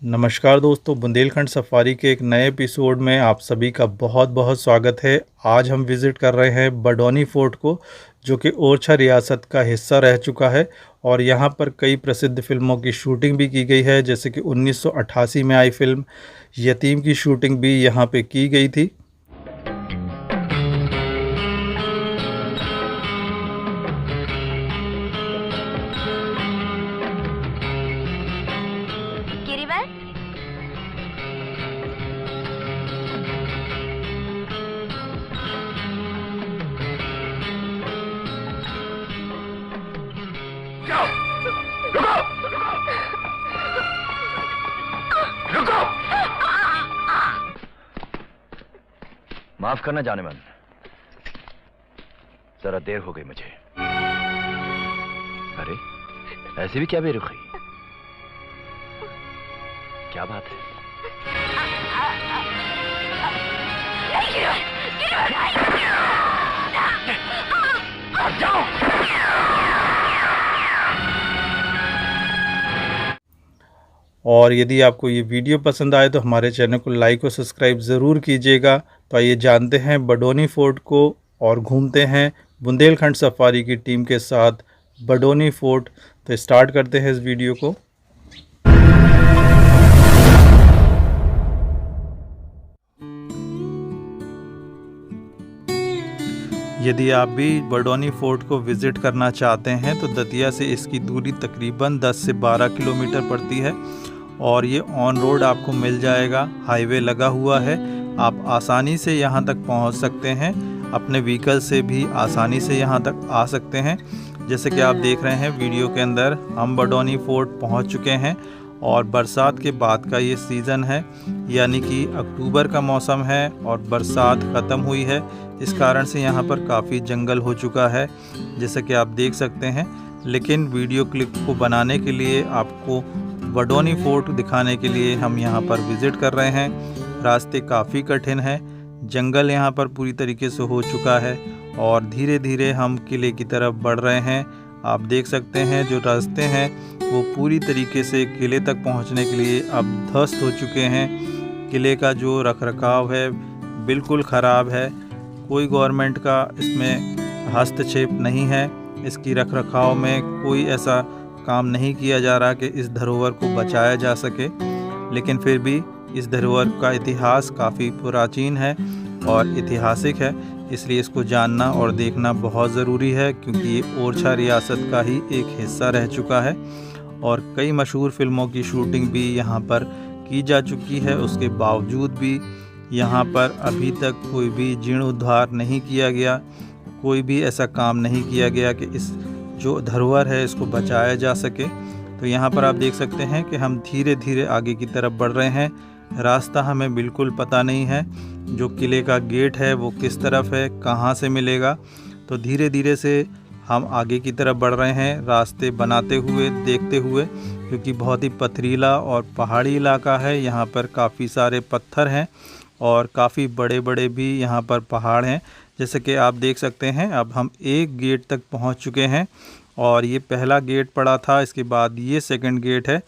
नमस्कार दोस्तों, बुंदेलखंड सफारी के एक नए एपिसोड में आप सभी का बहुत बहुत स्वागत है। आज हम विज़िट कर रहे हैं बडौनी फोर्ट को, जो कि ओरछा रियासत का हिस्सा रह चुका है। और यहाँ पर कई प्रसिद्ध फिल्मों की शूटिंग भी की गई है, जैसे कि 1988 में आई फिल्म यतीम की शूटिंग भी यहाँ पे की गई थी। गिरिवर, माफ करना जाने मन, जरा देर हो गई मुझे। अरे ऐसे भी क्या बेरुखी, क्या बात है? नहीं गिरिवर, गिरिवर नहीं। हट जाओ। और यदि आपको ये वीडियो पसंद आए तो हमारे चैनल को लाइक और सब्सक्राइब ज़रूर कीजिएगा। तो आइए जानते हैं बडौनी फोर्ट को और घूमते हैं बुंदेलखंड सफारी की टीम के साथ बडौनी फोर्ट। तो स्टार्ट करते हैं इस वीडियो को। यदि आप भी बडौनी फोर्ट को विज़िट करना चाहते हैं तो दतिया से इसकी दूरी तकरीबन 10 से 12 किलोमीटर पड़ती है और ये ऑन रोड आपको मिल जाएगा। हाईवे लगा हुआ है, आप आसानी से यहाँ तक पहुँच सकते हैं। अपने व्हीकल से भी आसानी से यहाँ तक आ सकते हैं। जैसे कि आप देख रहे हैं वीडियो के अंदर, हम बडौनी फोर्ट पहुँच चुके हैं और बरसात के बाद का ये सीज़न है, यानी कि अक्टूबर का मौसम है और बरसात ख़त्म हुई है। इस कारण से यहाँ पर काफ़ी जंगल हो चुका है, जैसे कि आप देख सकते हैं। लेकिन वीडियो क्लिप को बनाने के लिए, आपको बडौनी फोर्ट दिखाने के लिए हम यहाँ पर विज़िट कर रहे हैं। रास्ते काफ़ी कठिन हैं, जंगल यहाँ पर पूरी तरीके से हो चुका है और धीरे धीरे हम किले की तरफ बढ़ रहे हैं। आप देख सकते हैं जो रास्ते हैं वो पूरी तरीके से किले तक पहुँचने के लिए अब ध्वस्त हो चुके हैं। किले का जो रखरखाव है बिल्कुल ख़राब है, कोई गवर्नमेंट का इसमें हस्तक्षेप नहीं है। इसकी रखरखाव में कोई ऐसा काम नहीं किया जा रहा कि इस धरोहर को बचाया जा सके। लेकिन फिर भी इस धरोहर का इतिहास काफ़ी प्राचीन है और ऐतिहासिक है, इसलिए इसको जानना और देखना बहुत ज़रूरी है, क्योंकि ये ओरछा रियासत का ही एक हिस्सा रह चुका है और कई मशहूर फिल्मों की शूटिंग भी यहाँ पर की जा चुकी है। उसके बावजूद भी यहाँ पर अभी तक कोई भी जीर्णोद्धार नहीं किया गया, कोई भी ऐसा काम नहीं किया गया कि इस जो धरोहर है इसको बचाया जा सके। तो यहाँ पर आप देख सकते हैं कि हम धीरे धीरे आगे की तरफ बढ़ रहे हैं। रास्ता हमें बिल्कुल पता नहीं है, जो किले का गेट है वो किस तरफ है, कहाँ से मिलेगा। तो धीरे धीरे से हम आगे की तरफ बढ़ रहे हैं, रास्ते बनाते हुए, देखते हुए, क्योंकि बहुत ही पथरीला और पहाड़ी इलाका है। यहाँ पर काफ़ी सारे पत्थर हैं और काफ़ी बड़े बड़े भी यहाँ पर पहाड़ हैं, जैसे कि आप देख सकते हैं। अब हम एक गेट तक पहुँच चुके हैं और ये पहला गेट पड़ा था, इसके बाद ये सेकंड गेट है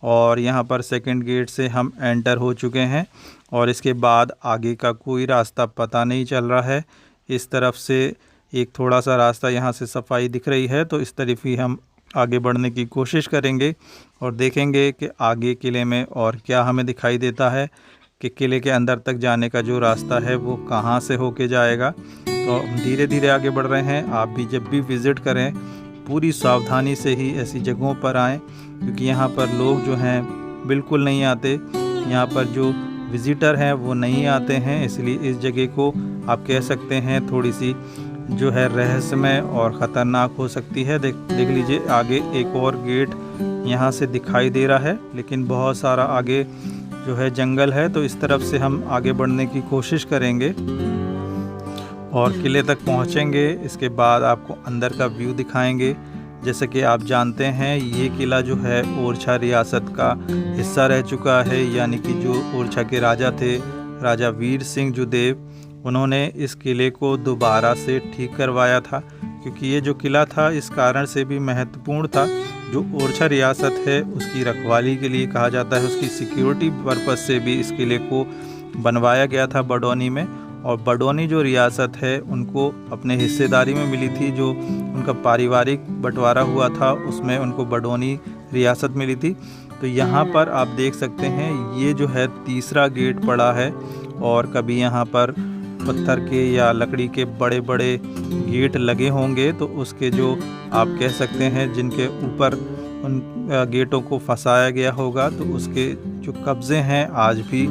और यहाँ पर सेकंड गेट से हम एंटर हो चुके हैं और इसके बाद आगे का कोई रास्ता पता नहीं चल रहा है। इस तरफ से एक थोड़ा सा रास्ता यहाँ से सफाई दिख रही है, तो इस तरफ ही हम आगे बढ़ने की कोशिश करेंगे और देखेंगे कि आगे किले में और क्या हमें दिखाई देता है, कि किले के अंदर तक जाने का जो रास्ता है वो कहाँ से होके जाएगा। तो हम धीरे धीरे आगे बढ़ रहे हैं। आप भी जब भी विज़िट करें पूरी सावधानी से ही ऐसी जगहों पर आएँ, क्योंकि यहाँ पर लोग जो हैं बिल्कुल नहीं आते। यहाँ पर जो विज़िटर हैं वो नहीं आते हैं, इसलिए इस जगह को आप कह सकते हैं थोड़ी सी जो है रहस्यमय और ख़तरनाक हो सकती है। देख लीजिए आगे एक और गेट यहाँ से दिखाई दे रहा है, लेकिन बहुत सारा आगे जो है जंगल है। तो इस तरफ से हम आगे बढ़ने की कोशिश करेंगे और किले तक पहुँचेंगे। इसके बाद आपको अंदर का व्यू दिखाएंगे। जैसे कि आप जानते हैं ये किला जो है ओरछा रियासत का हिस्सा रह चुका है, यानी कि जो ओरछा के राजा थे, राजा वीर सिंह जुदेव, उन्होंने इस किले को दोबारा से ठीक करवाया था, क्योंकि ये जो किला था इस कारण से भी महत्वपूर्ण था जो ओरछा रियासत है उसकी रखवाली के लिए कहा जाता है, उसकी सिक्योरिटी पर्पस से भी इस किले को बनवाया गया था बडौनी में। और बडौनी जो रियासत है उनको अपने हिस्सेदारी में मिली थी, जो उनका पारिवारिक बंटवारा हुआ था उसमें उनको बडौनी रियासत मिली थी। तो यहाँ पर आप देख सकते हैं ये जो है तीसरा गेट पड़ा है, और कभी यहाँ पर पत्थर के या लकड़ी के बड़े बड़े गेट लगे होंगे, तो उसके जो आप कह सकते हैं जिनके ऊपर उन गेटों को फंसाया गया होगा, तो उसके जो कब्जे हैं आज भी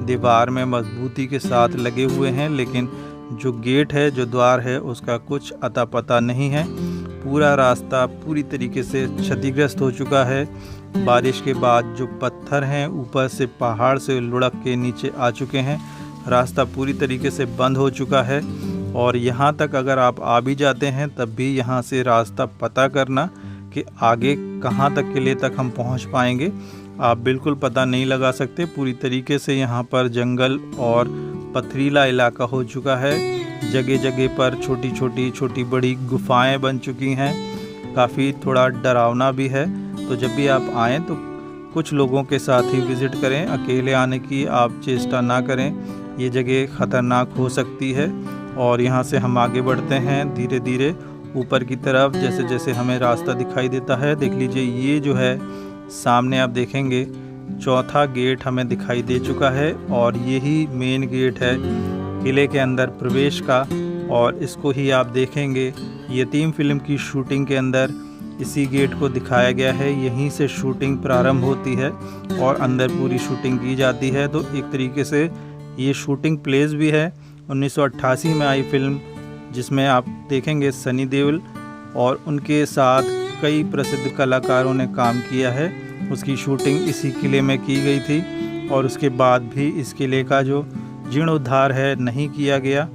दीवार में मजबूती के साथ लगे हुए हैं। लेकिन जो गेट है, जो द्वार है, उसका कुछ अता पता नहीं है। पूरा रास्ता पूरी तरीके से क्षतिग्रस्त हो चुका है। बारिश के बाद जो पत्थर हैं ऊपर से पहाड़ से लुढ़क के नीचे आ चुके हैं। रास्ता पूरी तरीके से बंद हो चुका है, और यहाँ तक अगर आप आ भी जाते हैं तब भी यहाँ से रास्ता पता करना कि आगे कहाँ तक किले तक हम पहुँच पाएंगे, आप बिल्कुल पता नहीं लगा सकते। पूरी तरीके से यहाँ पर जंगल और पथरीला इलाका हो चुका है। जगह जगह पर छोटी बड़ी गुफाएं बन चुकी हैं। काफ़ी थोड़ा डरावना भी है। तो जब भी आप आएँ तो कुछ लोगों के साथ ही विज़िट करें, अकेले आने की आप चेष्टा ना करें। ये जगह ख़तरनाक हो सकती है। और यहाँ से हम आगे बढ़ते हैं धीरे धीरे ऊपर की तरफ। जैसे जैसे हमें रास्ता दिखाई देता है, देख लीजिए ये जो है सामने आप देखेंगे चौथा गेट हमें दिखाई दे चुका है, और यही मेन गेट है किले के अंदर प्रवेश का। और इसको ही आप देखेंगे यतीम फिल्म की शूटिंग के अंदर इसी गेट को दिखाया गया है। यहीं से शूटिंग प्रारंभ होती है और अंदर पूरी शूटिंग की जाती है। तो एक तरीके से ये शूटिंग प्लेस भी है। 1988 में आई फिल्म, जिसमें आप देखेंगे सनी देओल और उनके साथ कई प्रसिद्ध कलाकारों ने काम किया है। उसकी शूटिंग इसी किले में की गई थी, और उसके बाद भी इस किले का जो जीर्णोद्धार है नहीं किया गया।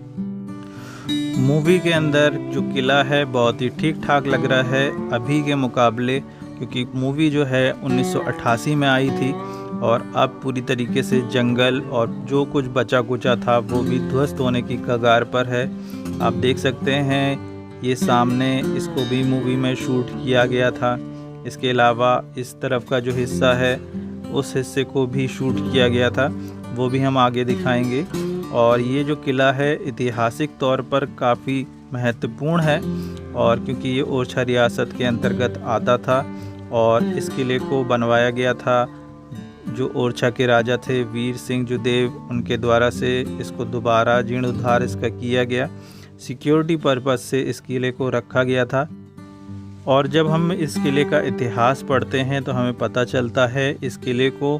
मूवी के अंदर जो किला है बहुत ही ठीक ठाक लग रहा है अभी के मुकाबले, क्योंकि मूवी जो है 1988 में आई थी, और अब पूरी तरीके से जंगल और जो कुछ बचा कुचा था वो भी ध्वस्त होने की कगार पर है। आप देख सकते हैं ये सामने इसको भी मूवी में शूट किया गया था। इसके अलावा इस तरफ का जो हिस्सा है उस हिस्से को भी शूट किया गया था, वो भी हम आगे दिखाएंगे। और ये जो किला है ऐतिहासिक तौर पर काफ़ी महत्वपूर्ण है, और क्योंकि ये ओरछा रियासत के अंतर्गत आता था, और इस किले को बनवाया गया था जो ओरछा के राजा थे वीर सिंह जुदेव, उनके द्वारा से इसको दोबारा जीर्णोद्धार इसका किया गया। सिक्योरिटी पर्पस से इस किले को रखा गया था। और जब हम इस किले का इतिहास पढ़ते हैं तो हमें पता चलता है इस किले को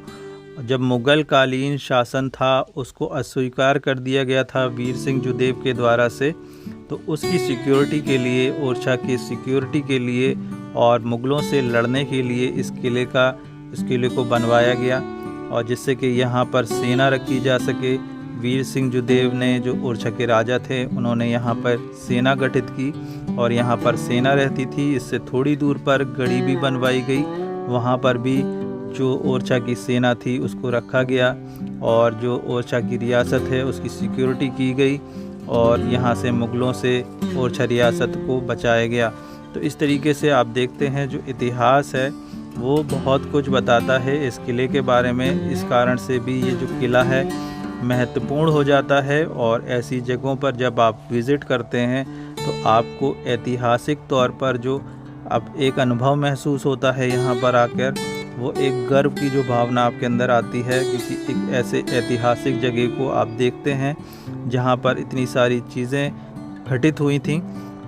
जब मुग़ल कालीन शासन था उसको अस्वीकार कर दिया गया था वीर सिंह जुदेव के द्वारा से। तो उसकी सिक्योरिटी के लिए, ओरछा की सिक्योरिटी के लिए और मुग़लों से लड़ने के लिए इस किले को बनवाया गया, और जिससे कि यहाँ पर सेना रखी जा सके। वीर सिंह जुदेव ने, जो ओरछा के राजा थे, उन्होंने यहाँ पर सेना गठित की और यहाँ पर सेना रहती थी। इससे थोड़ी दूर पर गढ़ी भी बनवाई गई, वहाँ पर भी जो ओरछा की सेना थी उसको रखा गया, और जो ओरछा की रियासत है उसकी सिक्योरिटी की गई, और यहाँ से मुग़लों से ओरछा रियासत को बचाया गया। तो इस तरीके से आप देखते हैं जो इतिहास है वो बहुत कुछ बताता है इस किले के बारे में। इस कारण से भी ये जो किला है महत्वपूर्ण हो जाता है, और ऐसी जगहों पर जब आप विज़िट करते हैं तो आपको ऐतिहासिक तौर पर जो अब एक अनुभव महसूस होता है यहाँ पर आकर, वो एक गर्व की जो भावना आपके अंदर आती है, क्योंकि एक ऐसे ऐतिहासिक जगह को आप देखते हैं जहाँ पर इतनी सारी चीज़ें घटित हुई थी।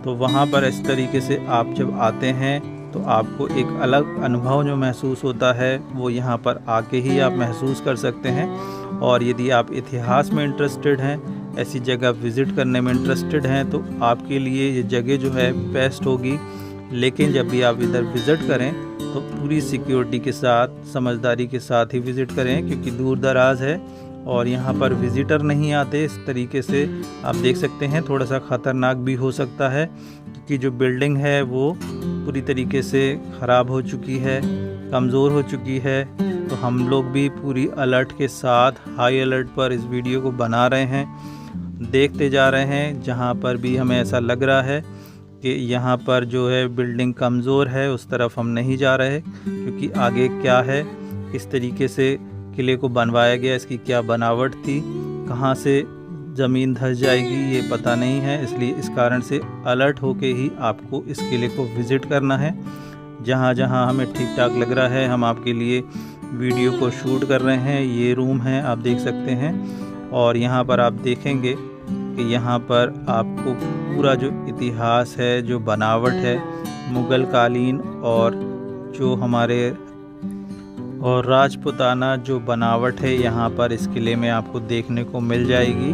तो वहाँ पर इस तरीके से आप जब आते हैं तो आपको एक अलग अनुभव जो महसूस होता है वो यहाँ पर आके ही आप महसूस कर सकते हैं। और यदि आप इतिहास में इंटरेस्टेड हैं, ऐसी जगह विज़िट करने में इंटरेस्टेड हैं, तो आपके लिए ये जगह जो है बेस्ट होगी। लेकिन जब भी आप इधर विज़िट करें तो पूरी सिक्योरिटी के साथ, समझदारी के साथ ही विज़िट करें, क्योंकि दूर दराज है और यहाँ पर विज़िटर नहीं आते। इस तरीके से आप देख सकते हैं थोड़ा सा ख़तरनाक भी हो सकता है, क्योंकि जो बिल्डिंग है वो पूरी तरीके से ख़राब हो चुकी है, कमज़ोर हो चुकी है। तो हम लोग भी पूरी अलर्ट के साथ, हाई अलर्ट पर इस वीडियो को बना रहे हैं, देखते जा रहे हैं। जहाँ पर भी हमें ऐसा लग रहा है कि यहाँ पर जो है बिल्डिंग कमज़ोर है, उस तरफ हम नहीं जा रहे, क्योंकि आगे क्या है, किस तरीके से किले को बनवाया गया, इसकी क्या बनावट थी, कहाँ से ज़मीन धंस जाएगी ये पता नहीं है। इसलिए इस कारण से अलर्ट होके ही आपको इस किले को विज़िट करना है। जहाँ जहाँ हमें ठीक ठाक लग रहा है हम आपके लिए वीडियो को शूट कर रहे हैं। ये रूम है, आप देख सकते हैं। और यहाँ पर आप देखेंगे कि यहाँ पर आपको पूरा जो इतिहास है, जो बनावट है मुग़ल कालीन और जो हमारे और राजपूताना जो बनावट है यहाँ पर इस किले में आपको देखने को मिल जाएगी।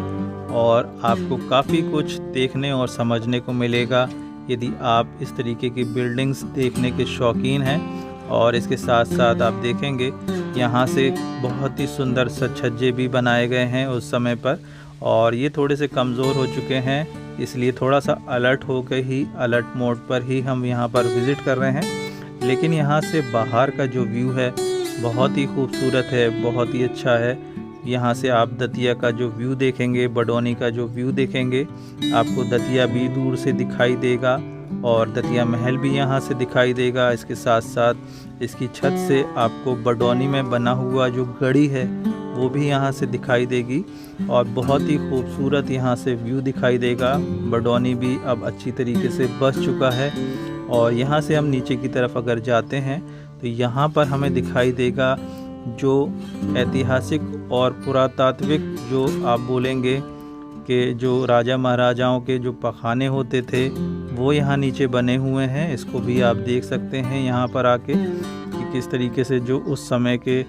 और आपको काफ़ी कुछ देखने और समझने को मिलेगा यदि आप इस तरीके की बिल्डिंग्स देखने के शौकीन हैं। और इसके साथ साथ आप देखेंगे यहाँ से बहुत ही सुंदर सच्छज्जे भी बनाए गए हैं उस समय पर, और ये थोड़े से कमज़ोर हो चुके हैं, इसलिए थोड़ा सा अलर्ट हो के ही, अलर्ट मोड पर ही हम यहाँ पर विज़िट कर रहे हैं। लेकिन यहाँ से बाहर का जो व्यू है बहुत ही खूबसूरत है, बहुत ही अच्छा है। यहाँ से आप दतिया का जो व्यू देखेंगे, बडौनी का जो व्यू देखेंगे, आपको दतिया भी दूर से दिखाई देगा और दतिया महल भी यहाँ से दिखाई देगा। इसके साथ साथ इसकी छत से आपको बडौनी में बना हुआ जो गढ़ी है वो भी यहाँ से दिखाई देगी और बहुत ही खूबसूरत यहाँ से व्यू दिखाई देगा। बडौनी भी अब अच्छी तरीके से बस चुका है। और यहाँ से हम नीचे की तरफ अगर जाते हैं तो यहाँ पर हमें दिखाई देगा जो ऐतिहासिक और पुरातात्विक जो आप बोलेंगे कि जो राजा महाराजाओं के जो पखाने होते थे वो यहाँ नीचे बने हुए हैं। इसको भी आप देख सकते हैं यहाँ पर आके कि किस तरीके से जो उस समय के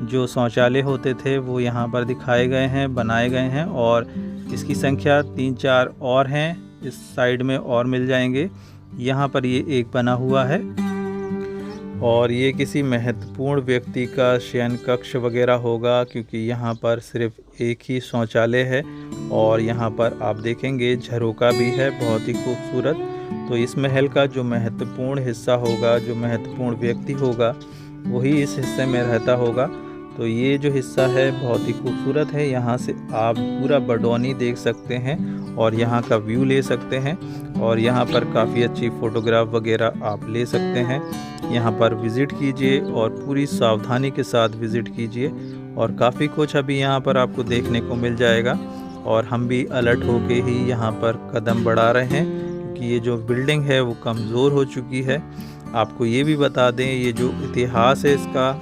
जो शौचालय होते थे वो यहाँ पर दिखाए गए हैं, बनाए गए हैं। और इसकी संख्या 3-4 और हैं, इस साइड में और मिल जाएंगे। यहाँ पर ये एक बना हुआ है और ये किसी महत्वपूर्ण व्यक्ति का शयन कक्ष वगैरह होगा, क्योंकि यहाँ पर सिर्फ एक ही शौचालय है। और यहाँ पर आप देखेंगे झरोका भी है, बहुत ही खूबसूरत। तो इस महल का जो महत्वपूर्ण हिस्सा होगा, जो महत्वपूर्ण व्यक्ति होगा, वही इस हिस्से में रहता होगा। तो ये जो हिस्सा है बहुत ही खूबसूरत है। यहाँ से आप पूरा बडौनी देख सकते हैं और यहाँ का व्यू ले सकते हैं। और यहाँ पर काफ़ी अच्छी फ़ोटोग्राफ वगैरह आप ले सकते हैं। यहाँ पर विज़िट कीजिए और पूरी सावधानी के साथ विज़िट कीजिए और काफ़ी कुछ अभी यहाँ पर आपको देखने को मिल जाएगा। और हम भी अलर्ट होके ही यहाँ पर कदम बढ़ा रहे हैं, क्योंकि ये जो बिल्डिंग है वो कमज़ोर हो चुकी है। आपको ये भी बता दें, ये जो इतिहास है इसका,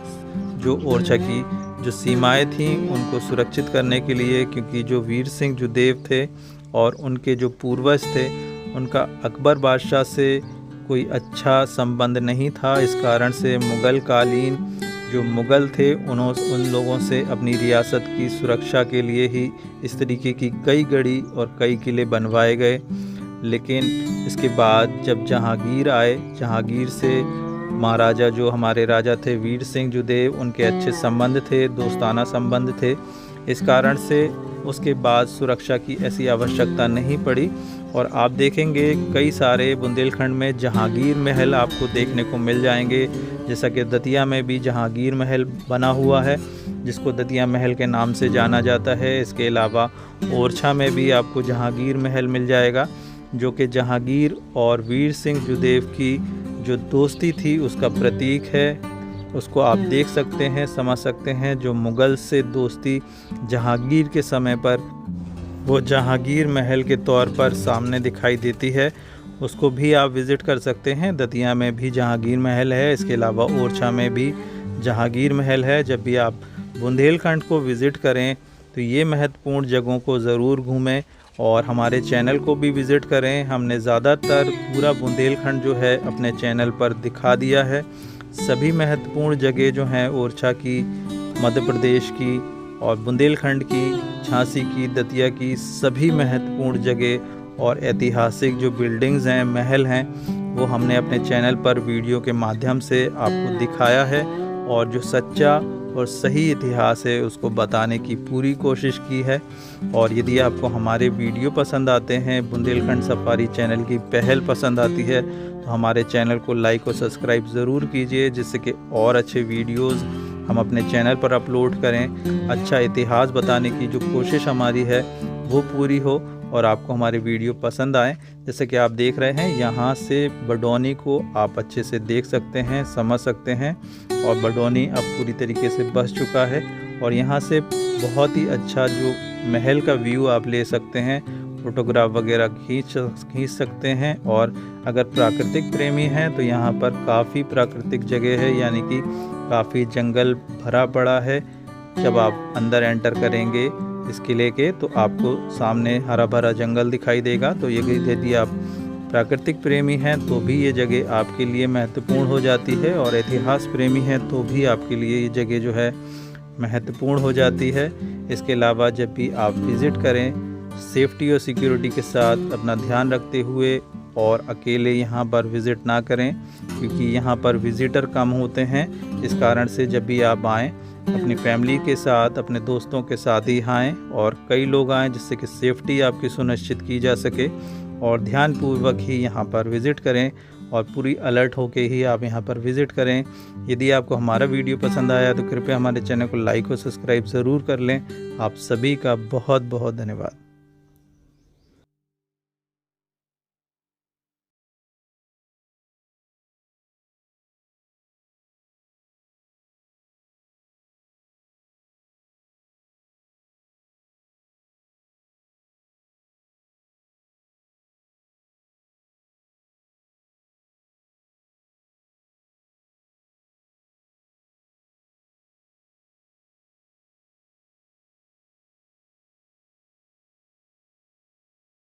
जो ओरछा की जो सीमाएं थीं उनको सुरक्षित करने के लिए, क्योंकि जो वीर सिंह जुदेव थे और उनके जो पूर्वज थे उनका अकबर बादशाह से कोई अच्छा संबंध नहीं था। इस कारण से मुग़ल कालीन जो मुग़ल थे उन लोगों से अपनी रियासत की सुरक्षा के लिए ही इस तरीके की कई गढ़ी और कई किले बनवाए गए। लेकिन इसके बाद जब जहांगीर आए, जहांगीर से महाराजा जो हमारे राजा थे वीर सिंह जुदेव, उनके अच्छे संबंध थे, दोस्ताना संबंध थे। इस कारण से उसके बाद सुरक्षा की ऐसी आवश्यकता नहीं पड़ी। और आप देखेंगे कई सारे बुंदेलखंड में जहांगीर महल आपको देखने को मिल जाएंगे, जैसा कि दतिया में भी जहांगीर महल बना हुआ है जिसको दतिया महल के नाम से जाना जाता है। इसके अलावा ओरछा में भी आपको जहांगीर महल मिल जाएगा, जो कि जहांगीर और वीर सिंह जुदेव की जो दोस्ती थी उसका प्रतीक है। उसको आप देख सकते हैं, समझ सकते हैं। जो मुग़ल से दोस्ती जहांगीर के समय पर वो जहांगीर महल के तौर पर सामने दिखाई देती है, उसको भी आप विज़िट कर सकते हैं। दतिया में भी जहांगीर महल है, इसके अलावा ओरछा में भी जहांगीर महल है। जब भी आप बुंदेलखंड को विज़िट करें तो ये महत्वपूर्ण जगहों को ज़रूर घूमें और हमारे चैनल को भी विज़िट करें। हमने ज़्यादातर पूरा बुंदेलखंड जो है अपने चैनल पर दिखा दिया है। सभी महत्वपूर्ण जगह जो हैं ओरछा की, मध्य प्रदेश की और बुंदेलखंड की, झांसी की, दतिया की, सभी महत्वपूर्ण जगह और ऐतिहासिक जो बिल्डिंग्स हैं, महल हैं, वो हमने अपने चैनल पर वीडियो के माध्यम से आपको दिखाया है। और जो सच्चा और सही इतिहास है उसको बताने की पूरी कोशिश की है। और यदि आपको हमारे वीडियो पसंद आते हैं, बुंदेलखंड सफारी चैनल की पहल पसंद आती है, तो हमारे चैनल को लाइक और सब्सक्राइब ज़रूर कीजिए, जिससे कि और अच्छे वीडियोज़ हम अपने चैनल पर अपलोड करें। अच्छा इतिहास बताने की जो कोशिश हमारी है वो पूरी हो और आपको हमारे वीडियो पसंद आए। जैसे कि आप देख रहे हैं, यहाँ से बडौनी को आप अच्छे से देख सकते हैं, समझ सकते हैं। और बडौनी अब पूरी तरीके से बस चुका है और यहाँ से बहुत ही अच्छा जो महल का व्यू आप ले सकते हैं, फोटोग्राफ वगैरह खींच सकते हैं। और अगर प्राकृतिक प्रेमी हैं तो यहाँ पर काफ़ी प्राकृतिक जगह है, यानी कि काफ़ी जंगल भरा पड़ा है। जब आप अंदर एंटर करेंगे इस किले के तो आपको सामने हरा भरा जंगल दिखाई देगा। तो ये यदि आप प्राकृतिक प्रेमी हैं तो भी ये जगह आपके लिए महत्वपूर्ण हो जाती है, और इतिहास प्रेमी हैं तो भी आपके लिए ये जगह जो है महत्वपूर्ण हो जाती है। इसके अलावा जब भी आप विज़िट करें, सेफ्टी और सिक्योरिटी के साथ अपना ध्यान रखते हुए, और अकेले यहाँ पर विज़िट ना करें, क्योंकि यहाँ पर विज़िटर कम होते हैं। इस कारण से जब भी आप आएँ अपनी फैमिली के साथ, अपने दोस्तों के साथ ही आएँ, और कई लोग आएँ जिससे कि सेफ्टी आपकी सुनिश्चित की जा सके। और ध्यानपूर्वक ही यहाँ पर विज़िट करें और पूरी अलर्ट होके ही आप यहाँ पर विज़िट करें। यदि आपको हमारा वीडियो पसंद आया तो कृपया हमारे चैनल को लाइक और सब्सक्राइब ज़रूर कर लें। आप सभी का बहुत बहुत धन्यवाद।